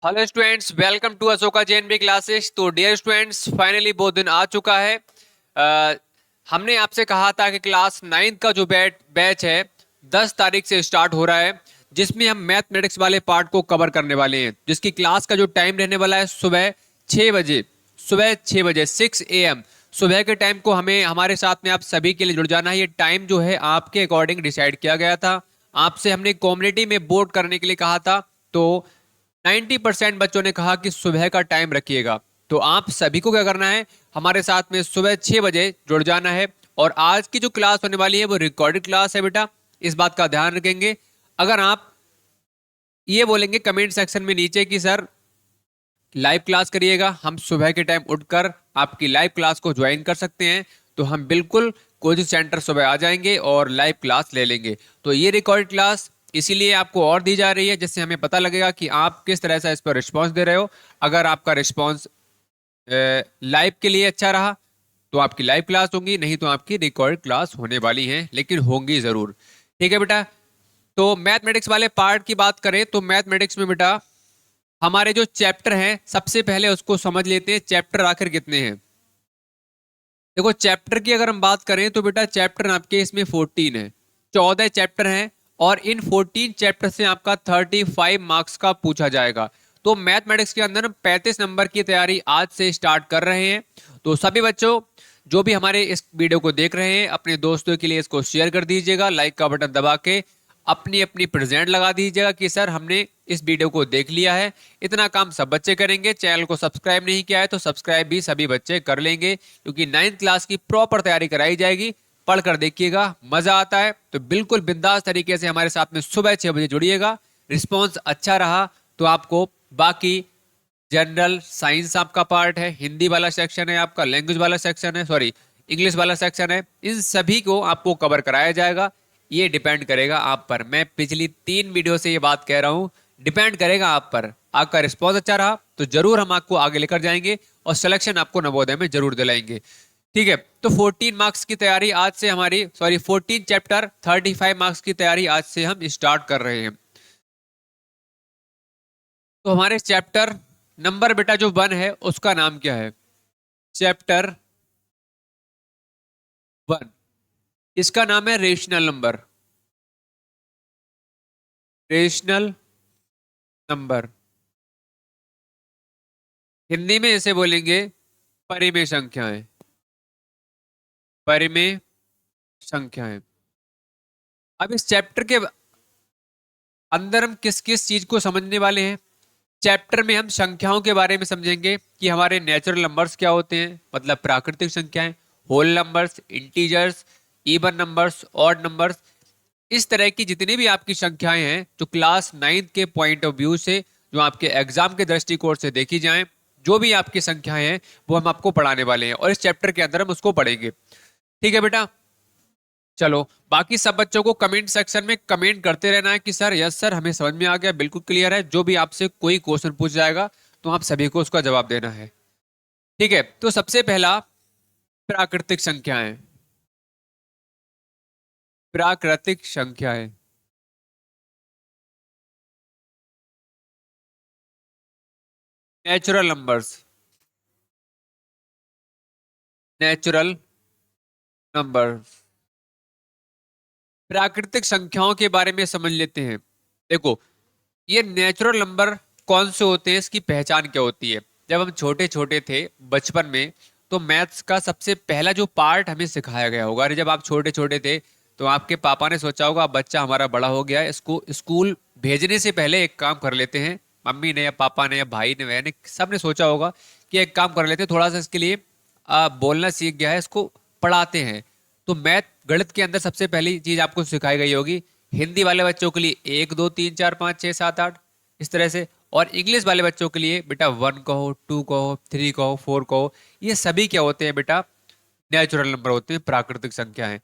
Hello students, welcome to Ashoka JNB classes. तो dear students, finally बहुत दिन आ चुका है। अ, हमने आपसे कहा था कि क्लास 9 का जो बैच है 10 तारीख से स्टार्ट हो रहा है, जिसमें हम मैथमेटिक्स वाले पार्ट को कवर करने वाले हैं, जिसकी क्लास का जो टाइम रहने वाला है सुबह 6 बजे। सुबह 6 बजे 6 AM सुबह के टाइम को हमें हमारे साथ में आप सभी के लिए जुड़ जाना है। ये टाइम जो है आपके अकॉर्डिंग डिसाइड किया गया था। आपसे हमने कम्युनिटी में वोट करने के लिए कहा था, तो 90% बच्चों ने कहा कि सुबह का टाइम रखिएगा। तो आप सभी को क्या करना है, हमारे साथ में सुबह 6 बजे जुड़ जाना है। और आज की जो क्लास होने वाली है वो रिकॉर्डेड क्लास है बेटा, इस बात का ध्यान रखेंगे। अगर आप ये बोलेंगे कमेंट सेक्शन में नीचे कि सर लाइव क्लास करिएगा, हम सुबह के टाइम उठकर आपकी लाइव क्लास को ज्वाइन कर सकते हैं, तो हम बिल्कुल कोचिंग सेंटर सुबह आ जाएंगे और लाइव क्लास ले लेंगे। तो ये रिकॉर्ड क्लास इसीलिए आपको और दी जा रही है, जिससे हमें पता लगेगा कि आप किस तरह से इस पर रिस्पॉन्स दे रहे हो। अगर आपका रिस्पॉन्स लाइव के लिए अच्छा रहा तो आपकी लाइव क्लास होंगी, नहीं तो आपकी रिकॉर्ड क्लास होने वाली है, लेकिन होंगी जरूर। ठीक है बेटा। तो मैथमेटिक्स वाले पार्ट की बात करें तो मैथमेटिक्स में बेटा हमारे जो चैप्टर हैं सबसे पहले उसको समझ लेते हैं, चैप्टर आखिर कितने हैं। देखो, चैप्टर की अगर हम बात करें तो बेटा चैप्टर आपके इसमें 14 है, 14 चैप्टर हैं। और इन 14 चैप्टर से आपका 35 मार्क्स का पूछा जाएगा। तो मैथमेटिक्स के अंदर हम 35 नंबर की तैयारी आज से स्टार्ट कर रहे हैं। तो सभी बच्चों जो भी हमारे इस वीडियो को देख रहे हैं, अपने दोस्तों के लिए इसको शेयर कर दीजिएगा, लाइक का बटन दबा के अपनी अपनी प्रेजेंट लगा दीजिएगा कि सर हमने इस वीडियो को देख लिया है। इतना काम सब बच्चे करेंगे। चैनल को सब्सक्राइब नहीं किया है तो सब्सक्राइब भी सभी बच्चे कर लेंगे, क्योंकि 9th क्लास की प्रॉपर तैयारी कराई जाएगी। पढ़कर देखिएगा, मजा आता है तो बिल्कुल बिंदास तरीके से हमारे साथ में सुबह 6 बजे जुड़िएगा। रिस्पॉन्स अच्छा रहा तो आपको बाकी जनरल साइंस आपका पार्ट है, हिंदी वाला सेक्शन है, आपका लैंग्वेज वाला सेक्शन है, सॉरी इंग्लिश वाला सेक्शन है, इन सभी को आपको कवर कराया जाएगा। ये डिपेंड करेगा आप पर। मैं पिछली 3 वीडियो से ये बात कह रहा हूँ, डिपेंड करेगा आप पर। आपका रिस्पॉन्स अच्छा रहा तो जरूर हम आपको आगे लेकर जाएंगे और सिलेक्शन आपको नवोदय में जरूर दिलाएंगे। ठीक है। तो 14 मार्क्स की तैयारी आज से हमारी, सॉरी 14 चैप्टर 35 मार्क्स की तैयारी आज से हम स्टार्ट कर रहे हैं। तो हमारे चैप्टर नंबर बेटा जो 1 है उसका नाम क्या है? चैप्टर 1, इसका नाम है rational number. Rational number Hindi में इसे बोलेंगे परिमेय संख्याएं। परिमेय संख्याएं। अब इस चैप्टर के अंदर हम किस किस चीज को समझने वाले हैं? चैप्टर में हम संख्याओं के बारे में समझेंगे कि हमारे नेचुरल नंबर्स क्या होते हैं, मतलब प्राकृतिक संख्याएं, whole numbers, integers, even numbers, odd numbers. इस तरह की जितनी भी आपकी संख्याएं हैं जो क्लास 9 के पॉइंट ऑफ व्यू से, जो आपके एग्जाम के दृष्टिकोण से देखी जाएं, जो भी आपकी संख्याएं हैं वो हम आपको पढ़ाने वाले हैं और इस चैप्टर के अंदर हम उसको पढ़ेंगे। ठीक है बेटा। चलो, बाकी सब बच्चों को कमेंट सेक्शन में कमेंट करते रहना है कि सर यस सर हमें समझ में आ गया, बिल्कुल क्लियर है। जो भी आपसे कोई क्वेश्चन पूछ जाएगा तो आप सभी को उसका जवाब देना है। ठीक है। तो सबसे पहला, प्राकृतिक संख्याएं। प्राकृतिक संख्याएं, नेचुरल नंबर्स। नेचुरल नंबर्स, प्राकृतिक संख्याओं के बारे में समझ लेते हैं। देखो, ये नेचुरल नंबर कौन से होते हैं, इसकी पहचान क्या होती है? जब हम छोटे छोटे थे बचपन में, तो मैथ्स का सबसे पहला जो पार्ट हमें सिखाया गया होगा, अरे जब आप छोटे छोटे थे तो आपके पापा ने सोचा होगा अब बच्चा हमारा बड़ा हो गया है, इसको स्कूल भेजने से पहले एक काम कर लेते हैं। मम्मी ने या पापा ने या भाई ने, मैंने, सब ने सोचा होगा कि एक काम कर लेते हैं, थोड़ा सा इसके लिए बोलना सीख गया है, इसको पढ़ाते हैं। तो मैथ गणित के अंदर सबसे पहली चीज आपको सिखाई गई होगी। हिंदी वाले बच्चों के लिए 1 2 3 4 5 6 7 8, इस तरह से। और इंग्लिश वाले बच्चों के लिए बेटा 1 कहो, 2 कहो, 3 कहो, 4 कहो। ये सभी क्या होते हैं बेटा? नेचुरल नंबर होते हैं, प्राकृतिक संख्याएं।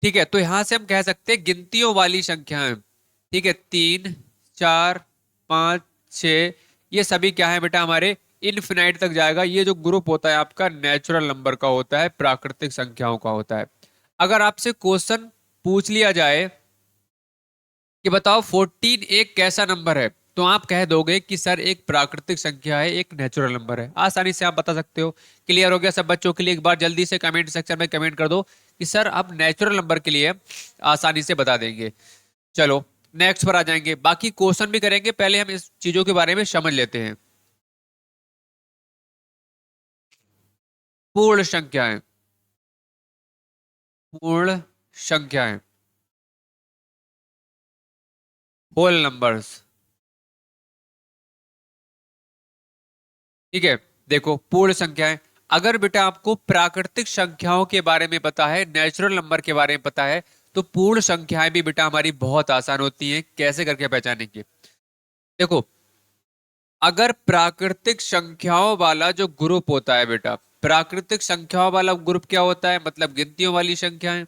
ठीक है। तो यहां से हम कह सकते हैं गिनतियों वाली संख्याएं। ठीक है, 3 4 5 6, ये सभी क्या है बेटा? हमारे इनफिनाइट तक जाएगा। ये जो ग्रुप होता है आपका नेचुरल नंबर का होता है, प्राकृतिक संख्याओं का होता है। अगर आपसे क्वेश्चन पूछ लिया जाए कि बताओ 14 एक कैसा नंबर है, तो आप कह दोगे कि सर एक प्राकृतिक संख्या है, एक नेचुरल नंबर है। आसानी से आप बता सकते हो। क्लियर हो गया सब बच्चों के लिए? एक बार जल्दी से कमेंट सेक्शन में कमेंट कर दो कि सर आप नेचुरल नंबर के लिए आसानी से बता देंगे। चलो नेक्स्ट पर आ जाएंगे, बाकी क्वेश्चन भी करेंगे, पहले हम इस चीजों के बारे में समझ लेते हैं। पूर्ण संख्याएं, पूर्ण संख्याएं, होल नंबर्स। ठीक है, देखो पूर्ण संख्याएं, अगर बेटा आपको प्राकृतिक संख्याओं के बारे में पता है, नेचुरल नंबर के बारे में पता है, तो पूर्ण संख्याएं भी बेटा हमारी बहुत आसान होती हैं। कैसे करके पहचानेंगे? देखो, अगर प्राकृतिक संख्याओं वाला जो ग्रुप होता है बेटा, प्राकृतिक संख्याओं वाला ग्रुप क्या होता है? मतलब गिनतियों वाली संख्याएं।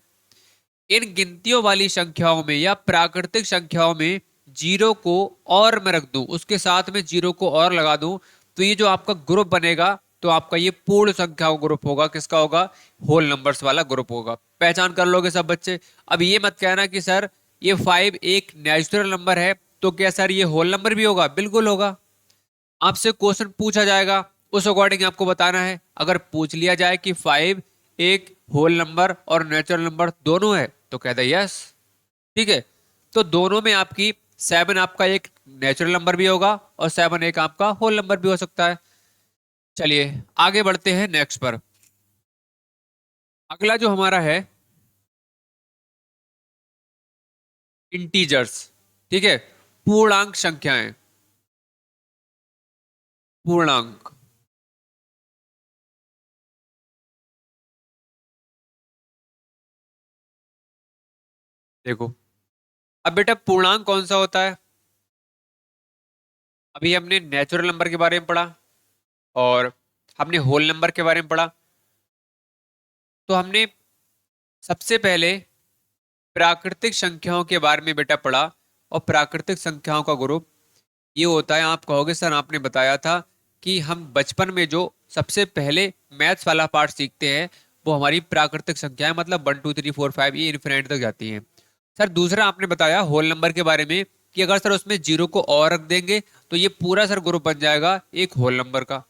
इन गिनतियों वाली संख्याओं में या प्राकृतिक संख्याओं में जीरो को और मैं रख दूं, उसके साथ में जीरो को और लगा दूं, तो ये जो आपका ग्रुप बनेगा, तो आपका ये पूर्ण संख्याओं ग्रुप होगा। किसका होगा? होल नंबर्स वाला ग्रुप होगा। पहचान कर लोगे सब बच्चे? अब ये मत कहना कि सर ये 5 एक नेचुरल नंबर है, तो क्या सर ये होल नंबर भी होगा? बिल्कुल होगा। आपसे क्वेश्चन पूछा जाएगा, उस अकॉर्डिंग आपको बताना है। अगर पूछ लिया जाए कि 5 एक होल नंबर और नेचुरल नंबर दोनों है, तो कह दे यस। ठीक है, तो दोनों में आपकी 7 आपका एक नेचुरल नंबर भी होगा और 7 एक आपका होल नंबर भी हो सकता है। चलिए आगे बढ़ते हैं नेक्स्ट पर। अगला जो हमारा है इंटीजर्स। ठीक है, पूर्णांक संख्याएं, पूर्णांक। देखो, अब बेटा पूर्णांक कौन सा होता है? अभी हमने नेचुरल नंबर के बारे में पढ़ा और हमने होल नंबर के बारे में पढ़ा। तो हमने सबसे पहले प्राकृतिक संख्याओं के बारे में बेटा पढ़ा, और प्राकृतिक संख्याओं का ग्रुप ये होता है। आप कहोगे सर आपने बताया था कि हम बचपन में जो सबसे पहले मैथ्स वाला पार्ट सीखते हैं वो हमारी प्राकृतिक संख्याएं, मतलब 1 2 3 4 5 ये इन्फिनिट तक जाती हैं। सर दूसरा आपने बताया होल नंबर के बारे में कि अगर सर उसमें जीरो को और रख देंगे तो ये पूरा सर ग्रुप बन जाएगा एक होल नंबर का।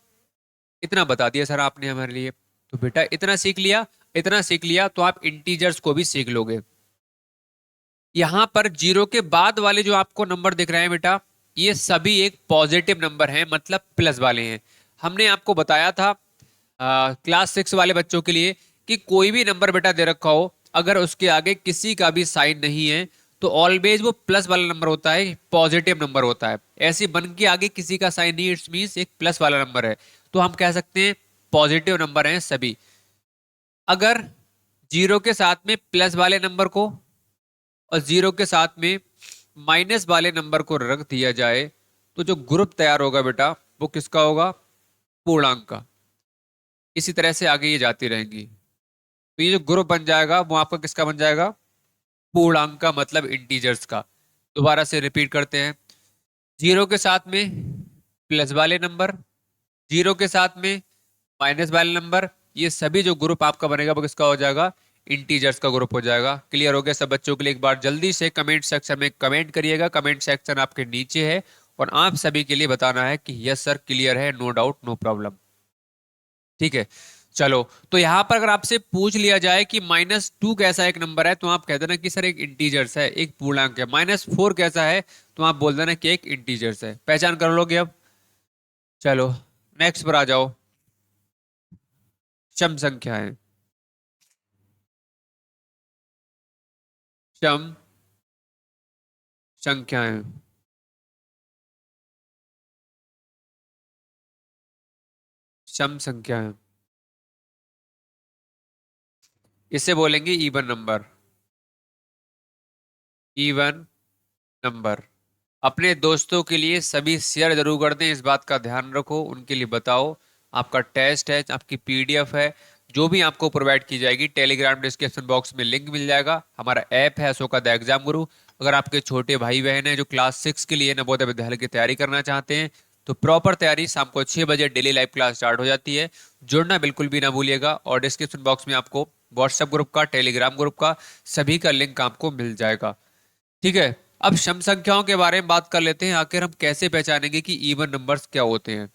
इतना बता दिया सर आपने हमारे लिए। तो बेटा इतना सीख लिया, इतना सीख लिया तो आप इंटीजर्स को भी सीख लोगे। यहां पर जीरो के बाद वाले जो आपको नंबर दिख रहे हैं बेटा, ये सभी एक पॉजिटिव नंबर हैं, मतलब प्लस वाले हैं। हमने आपको बताया था क्लास 6 वाले बच्चों के लिए कि कोई भी नंबर बेटा दे रखा हो, अगर उसके आगे किसी का भी साइन नहीं है तो ऑलवेज वो प्लस वाला नंबर होता है, पॉजिटिव नंबर होता है। ऐसे बन के आगे किसी का साइन नहीं, इट्स मीन्स एक प्लस वाला नंबर है, तो हम कह सकते हैं पॉजिटिव नंबर हैं सभी। अगर जीरो के साथ में प्लस वाले नंबर को और जीरो के साथ में माइनस वाले नंबर को रख दिया जाए, तो जो ग्रुप तैयार होगा बेटा वो किसका होगा? पूर्णांक का। इसी तरह से आगे ये जाती रहेंगी, तो ये जो ग्रुप बन जाएगा वो आपका किसका बन जाएगा? पूर्णांक का, मतलब इंटीजर्स का। दोबारा से रिपीट करते हैं। जीरो के साथ में प्लस वाले नंबर, जीरो के साथ में माइनस वाले नंबर, ये सभी जो ग्रुप आपका बनेगा वो किसका हो जाएगा? इंटीजर्स का ग्रुप हो जाएगा। क्लियर हो गया सब बच्चों के लिए? एक बार जल्दी से कमेंट सेक्शन में कमेंट करिएगा, कमेंट सेक्शन आपके नीचे है, और आप सभी के लिए बताना है कि यस सर क्लियर है, नो डाउट नो प्रॉब्लम। ठीक है, चलो तो यहां पर अगर आपसे पूछ लिया जाए कि -2 कैसा एक नंबर है, तो आप कह देना कि सर एक इंटीजर्स है, एक पूर्णांक है। -4 कैसा है, तो आप बोल देना कि एक इंटीजर्स है। पहचान कर लोगे अब? चलो नेक्स्ट पर आ जाओ। सम संख्याएं, सम संख्याएं। सम संख्याएं, इसे बोलेंगे इवन नंबर, इवन नंबर। अपने दोस्तों के लिए सभी शेयर जरूर कर दें, इस बात का ध्यान रखो, उनके लिए बताओ। आपका टेस्ट है, आपकी पीडीएफ है, जो भी आपको प्रोवाइड की जाएगी, टेलीग्राम डिस्क्रिप्शन बॉक्स में लिंक मिल जाएगा। हमारा ऐप है अशोका द एग्जाम गुरु। अगर आपके छोटे भाई बहन हैं जो क्लास 6 के लिए नवोदय विद्यालय की तैयारी करना चाहते हैं, तो प्रॉपर तैयारी शाम को 6 बजे डेली लाइव क्लास स्टार्ट हो जाती है। जुड़ना बिल्कुल भी ना भूलिएगा, और डिस्क्रिप्शन बॉक्स में आपको व्हाट्सएप ग्रुप का, टेलीग्राम ग्रुप का, सभी का लिंक आपको मिल जाएगा। ठीक है, अब सम संख्याओं के बारे में बात कर लेते हैं। आखिर हम कैसे पहचानेंगे कि इवन नंबर्स क्या होते हैं।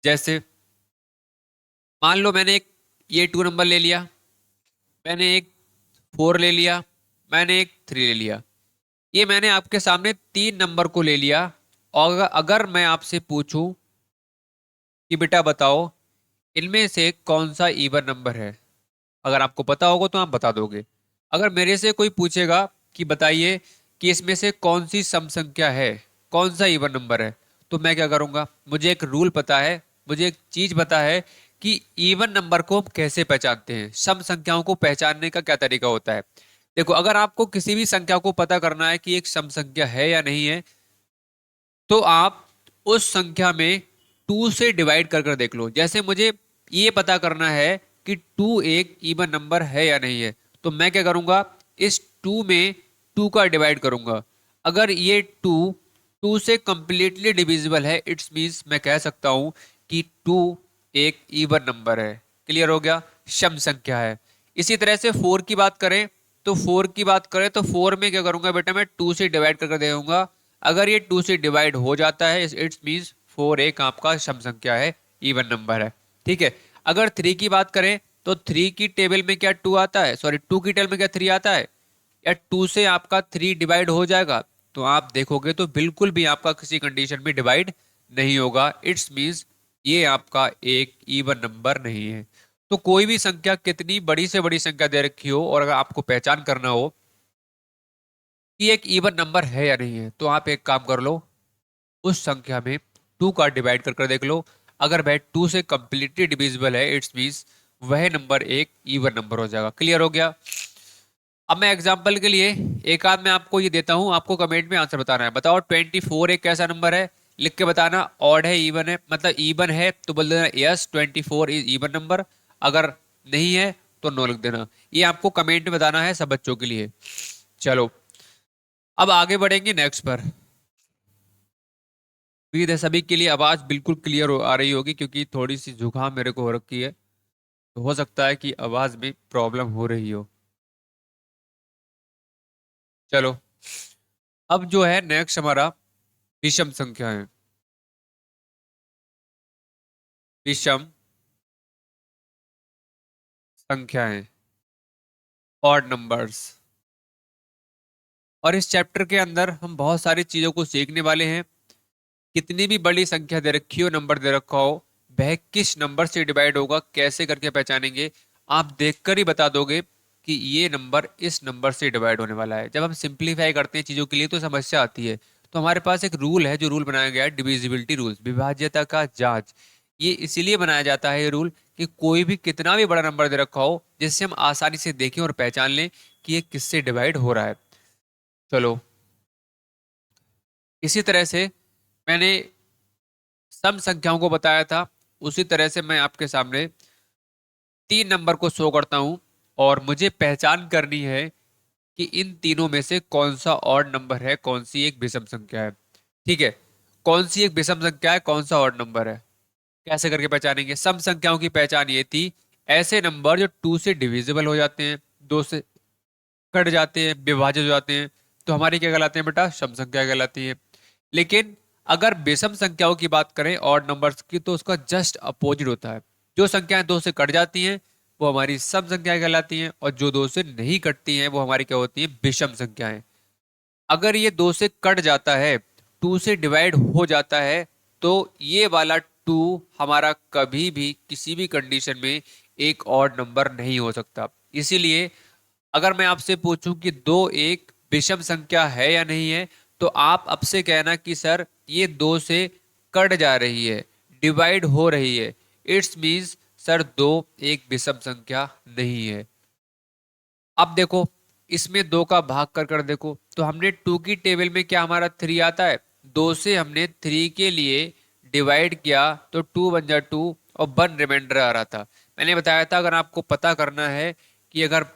जैसे मान लो मैंने एक ये 2 नंबर ले लिया, मैंने एक 4 ले लिया, मैंने एक 3 ले लिया। ये मैंने आपके सामने 3 नंबर को ले लिया। और अगर मैं आपसे पूछूं कि बेटा बताओ इनमें से कौन सा इवन नंबर है, अगर आपको पता होगा तो आप बता दोगे। अगर मेरे से कोई पूछेगा कि बताइए कि इसमें से कौन सी सम संख्या है, कौन सा इवन नंबर है, तो मैं क्या करूंगा, मुझे एक रूल पता है, मुझे एक चीज पता है कि इवन नंबर को हम कैसे पहचानते हैं, सम संख्याओं को पहचानने का क्या तरीका होता है। देखो, अगर आपको किसी भी संख्या को पता करना है कि एक सम संख्या है या नहीं है, तो आप उस संख्या में 2 से डिवाइड कर कर देख लो। जैसे मुझे ये पता करना है कि 2 एक इवन नंबर है या नहीं है, तो मैं क्या करूंगा, इस 2 में 2 का डिवाइड करूंगा। अगर ये 2 से कंप्लीटली डिविजिबल है, इट्स मीन्स मैं कह सकता हूं कि 2 एक इवन नंबर है। क्लियर हो गया, सम संख्या है। इसी तरह से 4 की बात करें, तो 4 की बात करें तो 4 में क्या करूंगा बेटा, मैं 2 से डिवाइड करके देऊंगा। अगर ये 2 से डिवाइड हो जाता है, इट्स मीन्स 4 एक आपका सम संख्या है, इवन नंबर है। ठीक है। अगर 3 की बात करें तो 3 की टेबल में क्या 2 आता है, सॉरी 2 की टेबल में क्या 3 आता है, या 2 से आपका 3 डिवाइड हो जाएगा, तो आप देखोगे तो बिल्कुल भी आपका किसी कंडीशन में डिवाइड नहीं होगा। इट्स मीन्स ये आपका एक इवन नंबर नहीं है। तो कोई भी संख्या कितनी बड़ी से बड़ी संख्या दे रखी हो और अगर आपको पहचान करना हो कि एक इवन नंबर है या नहीं है, तो आप एक काम कर लो, उस संख्या में 2 का डिवाइड कर कर देख लो। अगर वह 2 से कंप्लीटली डिविजिबल है, इट्स मीन्स वह नंबर एक इवन नंबर हो जाएगा। क्लियर हो गया। अब मैं एग्जांपल के लिए एक आध मैं आपको ये देता हूं, आपको कमेंट में आंसर बताना है। बताओ 24 एक कैसा नंबर है, लिख के बताना। ऑड है, इवन है, मतलब इवन है तो बोल देना यस 24 इज इवन नंबर, अगर नहीं है तो नो लिख देना। ये आपको कमेंट में बताना है, सब बच्चों के लिए। चलो अब आगे बढ़ेंगे नेक्स्ट पर। उम्मीद है सभी के लिए आवाज बिल्कुल क्लियर आ रही होगी, क्योंकि थोड़ी सी जुकाम मेरे को हो रखी है, तो हो सकता है कि आवाज में प्रॉब्लम हो रही हो। चलो अब जो है नेक्स्ट हमारा विषम संख्या है। विषम संख्याएं, ऑड नंबर्स। और इस चैप्टर के अंदर हम बहुत सारी चीजों को सीखने वाले हैं। कितनी भी बड़ी संख्या दे रखी हो, नंबर दे रखा हो, वह किस नंबर से डिवाइड होगा, कैसे करके पहचानेंगे, आप देखकर ही बता दोगे कि ये नंबर इस नंबर से डिवाइड होने वाला है। जब हम सिंप्लीफाई करते हैं चीजों के लिए तो समस्या आती है, तो हमारे पास एक रूल है, जो रूल बनाया गया है डिविजिबिलिटी रूल, विभाज्यता का जांच। ये इसीलिए बनाया जाता है ये रूल कि कोई भी कितना भी बड़ा नंबर दे रखा हो, जिससे हम आसानी से देखें और पहचान लें कि ये किससे डिवाइड हो रहा है। चलो इसी तरह से मैंने सम संख्याओं को बताया था, उसी तरह से मैं आपके सामने 3 नंबर को शो करता हूं और मुझे पहचान करनी है कि इन तीनों में से कौन सा ऑड नंबर है, कौन सी एक विषम संख्या है। ठीक है, कौन सी एक विषम संख्या है, कौन सा ऑड नंबर है, कैसे करके पहचानेंगे। सम संख्याओं की पहचान ये थी, ऐसे नंबर जो 2 से डिविजिबल हो जाते हैं, 2 से कट जाते हैं, विभाजित हो जाते हैं, तो हमारी क्या कहलाते हैं बेटा, सम संख्या कहलाती है। लेकिन अगर विषम संख्याओं की बात करें ऑड नंबर्स की, तो उसका जस्ट अपोजिट होता है। जो संख्याएं 2 से कट जाती हैं वो हमारी सम संख्याएं कहलाती हैं, और जो 2 से नहीं कटती हैं वो हमारी क्या होती हैं, विषम संख्याएं। अगर ये 2 से कट जाता है, 2 से डिवाइड हो जाता है, तो ये वाला 2 हमारा कभी भी किसी भी कंडीशन में एक ऑड नंबर नहीं हो सकता। इसीलिए अगर मैं आपसे पूछूं कि 2 एक विषम संख्या है या नहीं है, तो आप अब से कहना कि सर ये 2 से कट जा रही है, डिवाइड हो रही है, इट्स मीन्स सर 2 एक विषम संख्या नहीं है। अब देखो, इसमें 2 का भाग कर कर देखो, तो हमने 2 की टेबल में क्या हमारा 3 आता है, 2 से हमने 3 के लिए डिवाइड किया तो 2 बन जा 2 और 1 रिमाइंडर आ रहा था। मैंने बताया था अगर आपको पता करना है कि अगर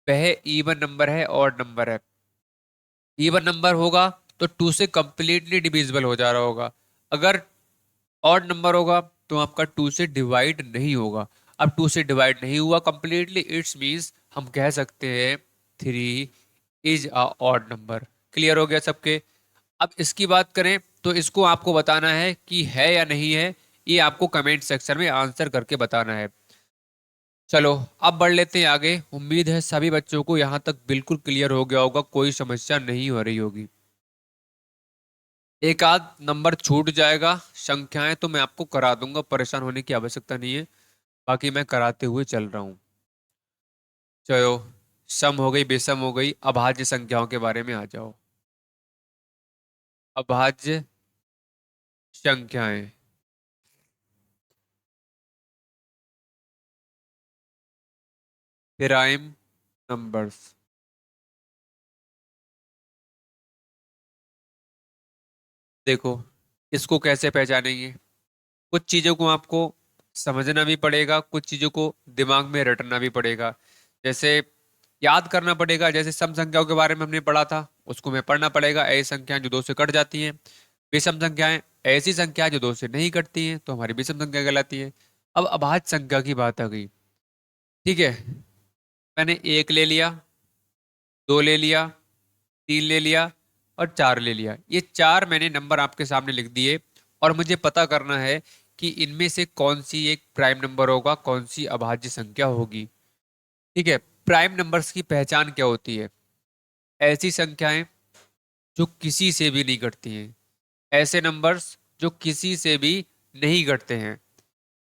वह इवन नंबर है, ऑड नंबर है, इवन नंबर होगा तो 2 से कंप्लीटली डिविजिबल हो जा रहा होगा, अगर ऑड नंबर होगा तो आपका 2 से डिवाइड नहीं होगा। अब 2 से डिवाइड नहीं हुआ कंप्लीटली, इट्स मींस हम कह सकते हैं 3 is a odd number. Clear हो गया सबके। अब इसकी बात करें तो इसको आपको बताना है कि है या नहीं है, ये आपको कमेंट सेक्शन में आंसर करके बताना है। चलो अब बढ़ लेते हैं आगे। उम्मीद है सभी बच्चों को यहाँ तक बिल्कुल क्लियर हो गया होगा, कोई समस्या नहीं हो रही होगी। एक आध नंबर छूट जाएगा, संख्याएं तो मैं आपको करा दूंगा, परेशान होने की आवश्यकता नहीं है, बाकी मैं कराते हुए चल रहा हूँ। चलो, सम हो गई, बेसम हो गई, अभाज्य संख्याओं के बारे में आ जाओ। अभाज्य संख्याएं, प्राइम नंबर्स। देखो इसको कैसे पहचानेंगे, कुछ चीजों को आपको समझना भी पड़ेगा, कुछ चीजों को दिमाग में रटना भी पड़ेगा। जैसे याद करना पड़ेगा, जैसे सम संख्याओं के बारे में हमने पढ़ा था, उसको हमें पढ़ना पड़ेगा। ऐसी संख्याएं जो दो से कट जाती हैं। विषम संख्याएं, ऐसी संख्याएं जो दो से नहीं कटती हैं, तो हमारी विषम संख्या कहलाती है। अब अभाज्य संख्या की बात आ गई। ठीक है, मैंने एक ले लिया, दो ले लिया, तीन ले लिया और चार ले लिया। ये चार मैंने नंबर आपके सामने लिख दिए और मुझे पता करना है कि इनमें से कौन सी एक प्राइम नंबर होगा, कौन सी अभाज्य संख्या होगी। ठीक है, प्राइम नंबर्स की पहचान क्या होती है? ऐसी संख्याएं जो किसी से भी नहीं घटती हैं, ऐसे नंबर्स जो किसी से भी नहीं घटते हैं,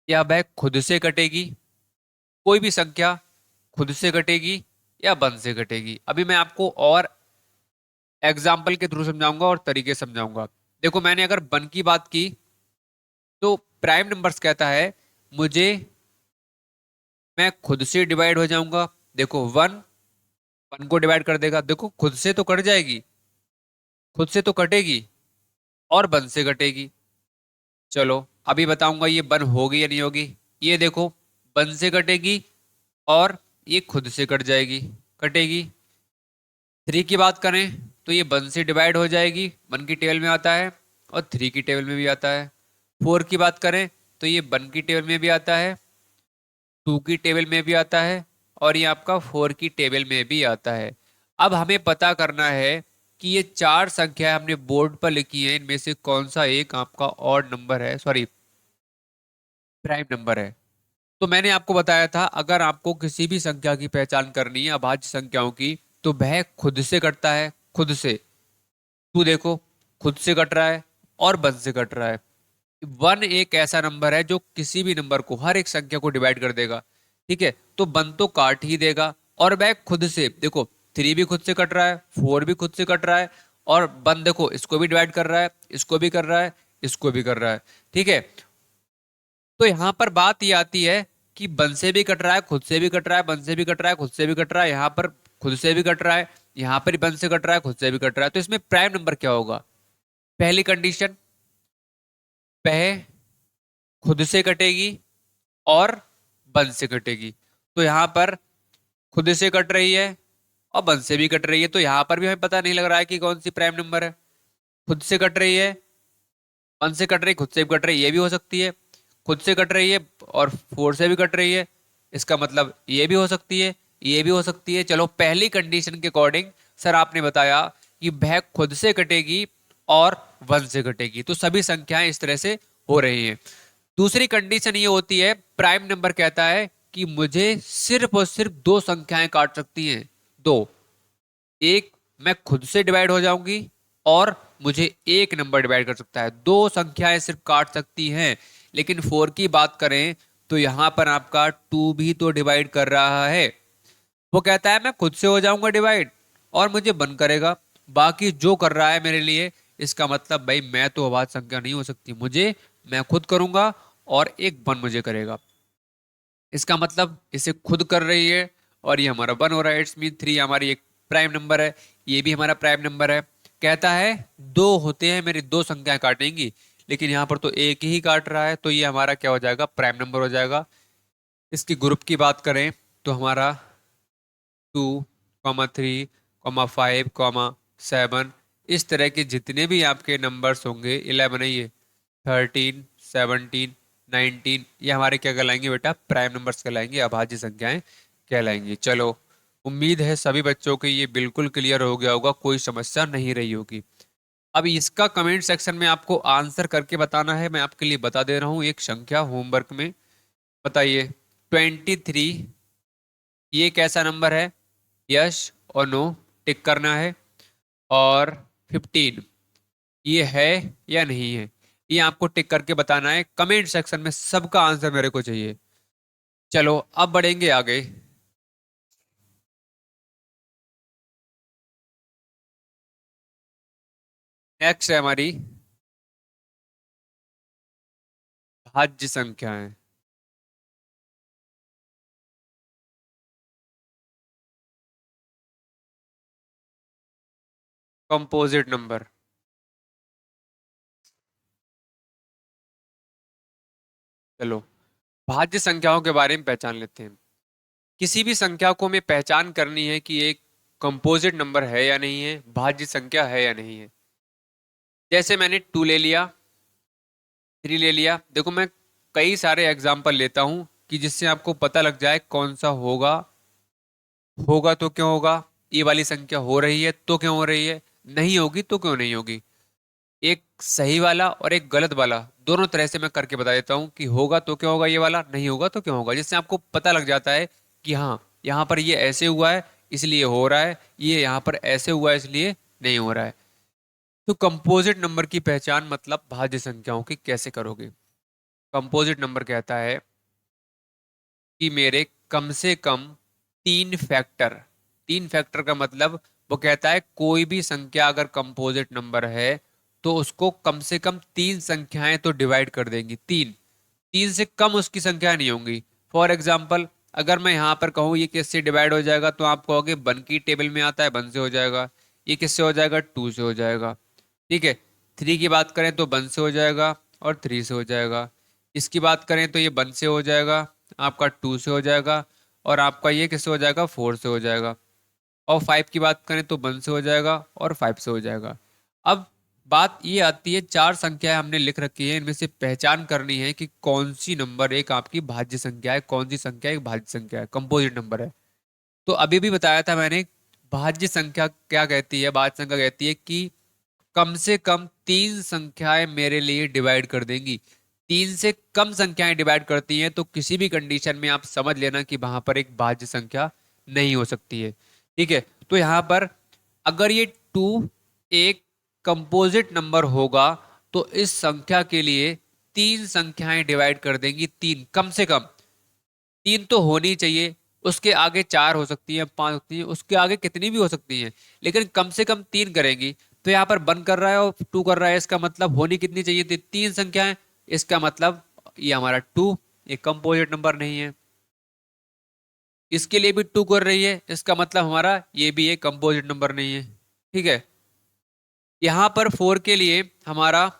या वह खुद से कटेगी, कोई भी संख्या खुद से घटेगी या बंद से घटेगी। अभी मैं आपको और एग्जाम्पल के थ्रू समझाऊंगा और तरीके समझाऊंगा। देखो मैंने अगर वन की बात की तो प्राइम नंबर्स कहता है मुझे, मैं खुद से डिवाइड हो जाऊंगा। देखो वन, वन को डिवाइड कर देगा, देखो खुद से तो कट जाएगी, खुद से तो कटेगी और वन से कटेगी। चलो अभी बताऊंगा ये वन होगी या नहीं होगी। ये देखो वन से कटेगी और ये खुद से कट जाएगी, कटेगी। थ्री की बात करें तो ये वन से डिवाइड हो जाएगी, वन की टेबल में आता है और थ्री की टेबल में भी आता है। फोर की बात करें तो ये वन की टेबल में भी आता है, टू की टेबल में भी आता है और ये आपका फोर की टेबल में भी आता है। अब हमें पता करना है कि ये चार संख्याएं हमने बोर्ड पर लिखी हैं, इनमें से कौन सा एक आपका ऑड नंबर है, सॉरी प्राइम नंबर है। तो मैंने आपको बताया था अगर आपको किसी भी संख्या की पहचान करनी है अभाज्य संख्याओं की, तो वह खुद से कटता है, खुद से। तू देखो खुद से कट रहा है और वन से कट रहा है। वन एक ऐसा नंबर है जो किसी भी नंबर को, हर एक संख्या को डिवाइड कर देगा। ठीक है, तो वन तो काट ही देगा और वह खुद से, देखो थ्री भी खुद से कट रहा है, फोर भी खुद से कट रहा है और वन देखो इसको भी डिवाइड कर रहा है, इसको भी कर रहा है, इसको भी कर रहा है। ठीक है, तो यहां पर बात ये आती है कि वन से भी कट रहा है, खुद से भी कट रहा है, वन से भी कट रहा है, खुद से भी कट रहा है, यहाँ पर खुद से भी कट रहा है, यहाँ पर वन से कट रहा है, खुद से भी कट रहा है। तो इसमें प्राइम नंबर क्या होगा? पहली कंडीशन, वह खुद से कटेगी और वन से कटेगी। तो यहाँ पर खुद से कट रही है और वन से भी कट रही है, तो यहाँ पर भी हमें पता नहीं लग रहा है कि कौन सी प्राइम नंबर है। खुद से कट रही है, वन से कट रही, खुद से भी कट रही है, ये भी हो सकती है। खुद से कट रही है और फोर से भी कट रही है, इसका मतलब ये भी हो सकती है, ये भी हो सकती है। चलो पहली कंडीशन के अकॉर्डिंग सर आपने बताया कि वह खुद से कटेगी और वन से कटेगी, तो सभी संख्याएं इस तरह से हो रही हैं। दूसरी कंडीशन ये होती है, प्राइम नंबर कहता है कि मुझे सिर्फ और सिर्फ दो संख्याएं काट सकती हैं, दो। एक, मैं खुद से डिवाइड हो जाऊंगी और मुझे एक नंबर डिवाइड कर सकता है, दो संख्याएं सिर्फ काट सकती हैं। लेकिन फोर की बात करें तो यहां पर आपका टू भी तो डिवाइड कर रहा है। वो कहता है मैं खुद से हो जाऊंगा डिवाइड और मुझे वन करेगा, बाकी जो कर रहा है मेरे लिए, इसका मतलब भाई मैं तो अभाज्य संख्या नहीं हो सकती, मुझे, मैं खुद करूंगा और एक वन मुझे करेगा। इसका मतलब इसे खुद कर रही है और ये हमारा वन हो रहा है। इट्स मीन थ्री हमारी एक प्राइम नंबर है, ये भी हमारा प्राइम नंबर है। कहता है दो होते हैं, मेरी दो संख्याएं काटेंगी, लेकिन यहाँ पर तो एक ही काट रहा है, तो ये हमारा क्या हो जाएगा? प्राइम नंबर हो जाएगा। इसकी ग्रुप की बात करें तो हमारा 2, 3, 5, 7, इस तरह के जितने भी आपके नंबर्स होंगे, 11 है ये, 13, 17, 19, ये हमारे क्या कहलाएंगे बेटा? प्राइम नंबर्स कहलाएंगे, अभाज्य संख्याएं कहलाएंगी। चलो उम्मीद है सभी बच्चों को ये बिल्कुल क्लियर हो गया होगा, कोई समस्या नहीं रही होगी। अब इसका कमेंट सेक्शन में आपको आंसर करके बताना है। मैं आपके लिए बता दे रहा हूँ एक संख्या होमवर्क में। बताइए, 23 ये कैसा नंबर है? यस और नो टिक करना है। और 15 ये है या नहीं है, ये आपको टिक करके बताना है। कमेंट सेक्शन में सबका आंसर मेरे को चाहिए। चलो अब बढ़ेंगे आगे। नेक्स्ट है हमारी भाज्य संख्याएं। Composite number. चलो भाज्य संख्याओं के बारे में पहचान लेते हैं। किसी भी संख्या को हमें पहचान करनी है कि एक कंपोजिट नंबर है या नहीं है, भाज्य संख्या है या नहीं है। जैसे मैंने 2 ले लिया, 3 ले लिया। देखो मैं कई सारे एग्जाम्पल लेता हूं कि जिससे आपको पता लग जाए कौन सा होगा। होगा तो क्यों होगा, ये वाली संख्या हो रही है तो क्यों हो रही है, नहीं होगी तो क्यों नहीं होगी। एक सही वाला और एक गलत वाला दोनों तरह से मैं करके बता देता हूँ कि होगा तो क्यों होगा ये वाला, नहीं होगा तो क्यों होगा, जिससे आपको पता लग जाता है कि हाँ यहाँ पर ये ऐसे हुआ है इसलिए हो रहा है, ये यहाँ पर ऐसे हुआ है इसलिए नहीं हो रहा है। तो कंपोजिट नंबर की पहचान मतलब भाज्य संख्याओं की कैसे करोगे। कंपोजिट नंबर कहता है कि मेरे कम से कम 3 फैक्टर। 3 फैक्टर का मतलब वो कहता है कोई भी संख्या अगर कंपोजिट नंबर है तो उसको कम से कम 3 संख्याएं तो डिवाइड कर देंगी। 3 से कम उसकी संख्या नहीं होंगी। फॉर एग्जाम्पल अगर मैं यहाँ पर कहूँ ये किससे डिवाइड हो जाएगा, तो आप कहोगे 1 की टेबल में आता है 1 से हो जाएगा। ये किससे हो जाएगा, 2 से हो जाएगा। ठीक है। 3 की बात करें तो 1 से हो जाएगा और 3 से हो जाएगा। इसकी बात करें तो ये 1 से हो जाएगा, आपका 2 से हो जाएगा, और आपका ये किससे हो जाएगा, 4 से हो जाएगा। और 5 की बात करें तो 1 से हो जाएगा और 5 से हो जाएगा। अब बात ये आती है, 4 संख्याएं हमने लिख रखी है, इनमें से पहचान करनी है कि कौन सी नंबर एक आपकी भाज्य संख्या है, कौन सी संख्या एक भाज्य संख्या है, कंपोजिट नंबर है। तो अभी भी बताया था मैंने, भाज्य संख्या क्या कहती है, भाज्य संख्या कहती है कि कम से कम 3 संख्याएं मेरे लिए डिवाइड कर देंगी। 3 से कम संख्याएं डिवाइड करती हैं तो किसी भी कंडीशन में आप समझ लेना कि वहां पर एक भाज्य संख्या नहीं हो सकती है। ठीक है। तो यहाँ पर अगर ये 2 एक कंपोजिट नंबर होगा तो इस संख्या के लिए 3 संख्याएं डिवाइड कर देंगी। 3 कम से कम, 3 तो होनी चाहिए। उसके आगे 4 हो सकती है, 5 हो सकती है, उसके आगे कितनी भी हो सकती है, लेकिन कम से कम 3 करेंगी। तो यहाँ पर 1 कर रहा है और 2 कर रहा है, इसका मतलब होनी कितनी चाहिए थी, 3 संख्याएं। इसका मतलब ये हमारा 2 एक कंपोजिट नंबर नहीं है। इसके लिए भी 2 कर रही है, इसका मतलब हमारा ये भी एक कंपोजिट नंबर नहीं है। ठीक है। यहाँ पर 4 के लिए हमारा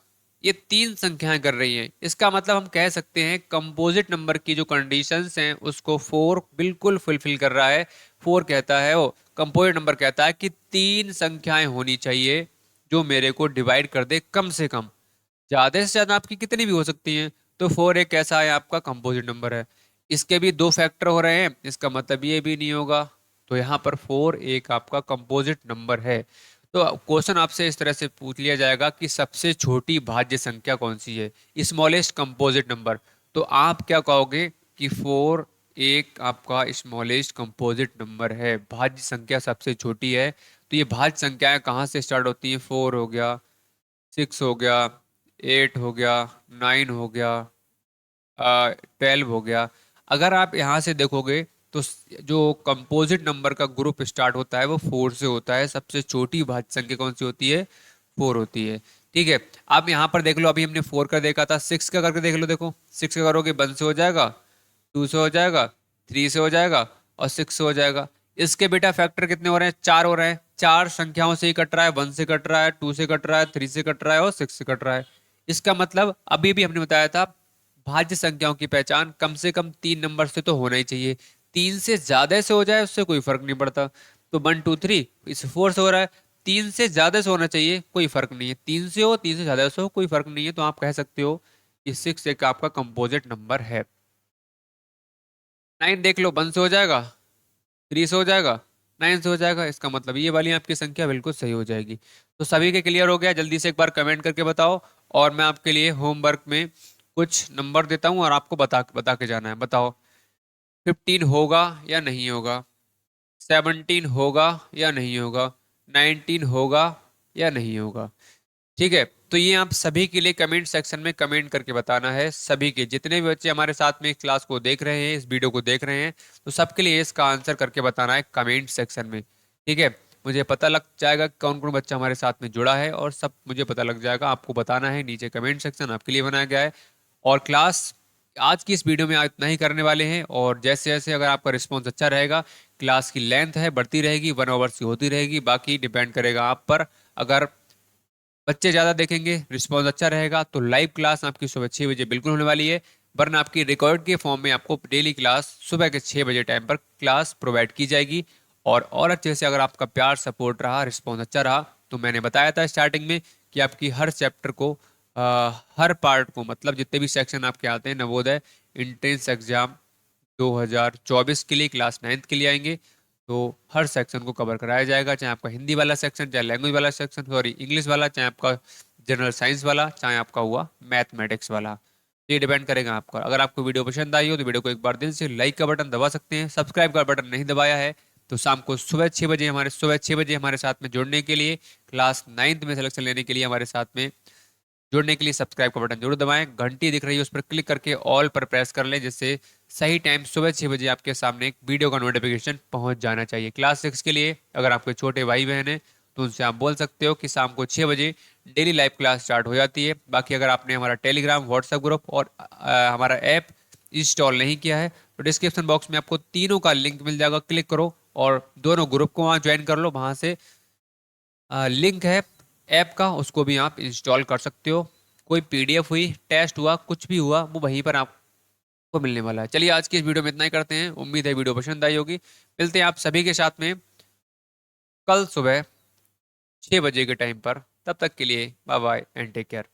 ये 3 संख्याएं कर रही हैं, इसका मतलब हम कह सकते हैं कंपोजिट नंबर की जो कंडीशंस हैं उसको 4 बिल्कुल फुलफिल कर रहा है। 4 कहता है, वो कंपोजिट नंबर कहता है कि 3 संख्याएं होनी चाहिए जो मेरे को डिवाइड कर दे कम से कम। ज्यादा से ज्यादा आपकी कितनी भी हो सकती हैं। तो 4 एक कैसा है, आपका कंपोजिट नंबर है। इसके भी 2 फैक्टर हो रहे हैं, इसका मतलब ये भी नहीं होगा। तो यहाँ पर 4 एक आपका कंपोजिट नंबर है। तो क्वेश्चन आपसे इस तरह से पूछ लिया जाएगा कि सबसे छोटी भाज्य संख्या कौन सी है, स्मॉलेस्ट कंपोजिट नंबर। तो आप क्या कहोगे कि 4 एक आपका स्मॉलेस्ट कंपोजिट नंबर है, भाज्य संख्या सबसे छोटी है। तो ये भाज्य संख्याएं कहाँ से स्टार्ट होती हैं, 4 हो गया, 6 हो गया, 8 हो गया, 9 हो गया, 12 हो गया। अगर आप यहाँ से देखोगे तो जो कंपोजिट नंबर का ग्रुप स्टार्ट होता है वो 4 से होता है। सबसे छोटी भाज्य संख्या कौन सी होती है, 4 होती है। ठीक है। आप यहाँ पर देख लो, अभी हमने 4 का देखा था, 6 का करके देख लो। देखो 6 का करोगे 1 से हो जाएगा, 2 से हो जाएगा, 3 से हो जाएगा और 6 से हो जाएगा। इसके बेटा फैक्टर कितने हो रहे हैं, 4 हो रहे हैं। 4 संख्याओं से ही कट रहा है, 1 से कट रहा है, 2 से कट रहा है, 3 से कट रहा है और 6 से कट रहा है। इसका मतलब अभी भी हमने बताया था, भाज्य संख्याओं की पहचान कम से कम 3 नंबर से तो होना ही चाहिए। 3 से ज्यादा से हो जाए उससे कोई फर्क नहीं पड़ता। तो 1 2 3 इस 4 से हो रहा है, 3 से ज्यादा से होना चाहिए, कोई फर्क नहीं है। 3 से हो, 3 से ज्यादा से हो, कोई फर्क नहीं है। तो आप कह सकते हो कि 6 एक आपका कंपोजिट नंबर है। 9 देख लो, 1 से हो जाएगा, 3 से हो जाएगा, 9 से हो जाएगा, इसका मतलब ये वाली आपकी संख्या बिल्कुल सही हो जाएगी। तो सभी के क्लियर हो गया? जल्दी से एक बार कमेंट करके बताओ, और मैं आपके लिए होमवर्क में कुछ नंबर देता हूँ और आपको बता बता के जाना है। बताओ, 15 होगा या नहीं होगा, 17 होगा या नहीं होगा, 19 होगा या नहीं होगा। ठीक है, तो ये आप सभी के लिए कमेंट सेक्शन में कमेंट करके बताना है। सभी के जितने भी बच्चे हमारे साथ में इस क्लास को देख रहे हैं, इस वीडियो को देख रहे हैं, तो सबके लिए इसका आंसर करके बताना है कमेंट सेक्शन में। ठीक है, मुझे पता लग जाएगा कौन कौन बच्चा हमारे साथ में जुड़ा है, और सब मुझे पता लग जाएगा। आपको बताना है, नीचे कमेंट सेक्शन आपके लिए बनाया गया है। और क्लास आज की इस वीडियो में इतना ही करने वाले हैं, और जैसे जैसे अगर आपका रिस्पॉन्स अच्छा रहेगा, क्लास की लेंथ है बढ़ती रहेगी, 1 आवर्स की होती रहेगी। बाकी डिपेंड करेगा आप पर। अगर बच्चे ज़्यादा देखेंगे, रिस्पॉन्स अच्छा रहेगा, तो लाइव क्लास आपकी सुबह 6 बजे बिल्कुल होने वाली है। वरना आपकी रिकॉर्ड के फॉर्म में आपको डेली क्लास सुबह के 6 बजे टाइम पर क्लास प्रोवाइड की जाएगी। और अच्छे से अगर आपका प्यार सपोर्ट रहा, रिस्पॉन्स अच्छा रहा, तो मैंने बताया था स्टार्टिंग में कि आपकी हर चैप्टर को, हर पार्ट को, मतलब जितने भी सेक्शन आपके आते हैं नवोदय इंट्रेंस एग्जाम 2024 के लिए, क्लास 9th के लिए आएंगे, तो हर सेक्शन को कवर कराया जाएगा। चाहे आपका हिंदी वाला सेक्शन, चाहे लैंग्वेज वाला सेक्शन, सॉरी इंग्लिश वाला, चाहे आपका जनरल साइंस वाला, चाहे आपका हुआ मैथमेटिक्स वाला। ये डिपेंड करेगा आपका। अगर आपको वीडियो पसंद आई हो तो वीडियो को एक बार दिल से लाइक का बटन दबा सकते हैं। सब्सक्राइब का बटन नहीं दबाया है तो शाम को सुबह 6 बजे हमारे साथ में जुड़ने के लिए, क्लास 9th में सिलेक्शन लेने के लिए हमारे साथ में जुड़ने के लिए सब्सक्राइब का बटन जरूर दबाएं। घंटी दिख रही है, उस पर क्लिक करके ऑल पर प्रेस कर लें, जिससे सही टाइम सुबह 6 बजे आपके सामने एक वीडियो का नोटिफिकेशन पहुंच जाना चाहिए। क्लास 6 के लिए अगर आपके छोटे भाई बहन हैं तो उनसे आप बोल सकते हो कि शाम को 6 बजे डेली लाइव क्लास स्टार्ट हो जाती है। बाकी अगर आपने हमारा टेलीग्राम, व्हाट्सएप ग्रुप और हमारा ऐप इंस्टॉल नहीं किया है, तो डिस्क्रिप्शन बॉक्स में आपको तीनों का लिंक मिल जाएगा, क्लिक करो और दोनों ग्रुप को वहाँ ज्वाइन कर लो। वहाँ से लिंक है ऐप का, उसको भी आप इंस्टॉल कर सकते हो। कोई पीडीएफ हुई, टेस्ट हुआ, कुछ भी हुआ, वो वहीं पर आपको मिलने वाला है। चलिए आज की इस वीडियो में इतना ही करते हैं। उम्मीद है वीडियो पसंद आई होगी। मिलते हैं आप सभी के साथ में कल सुबह 6 बजे के टाइम पर। तब तक के लिए bye bye and take care.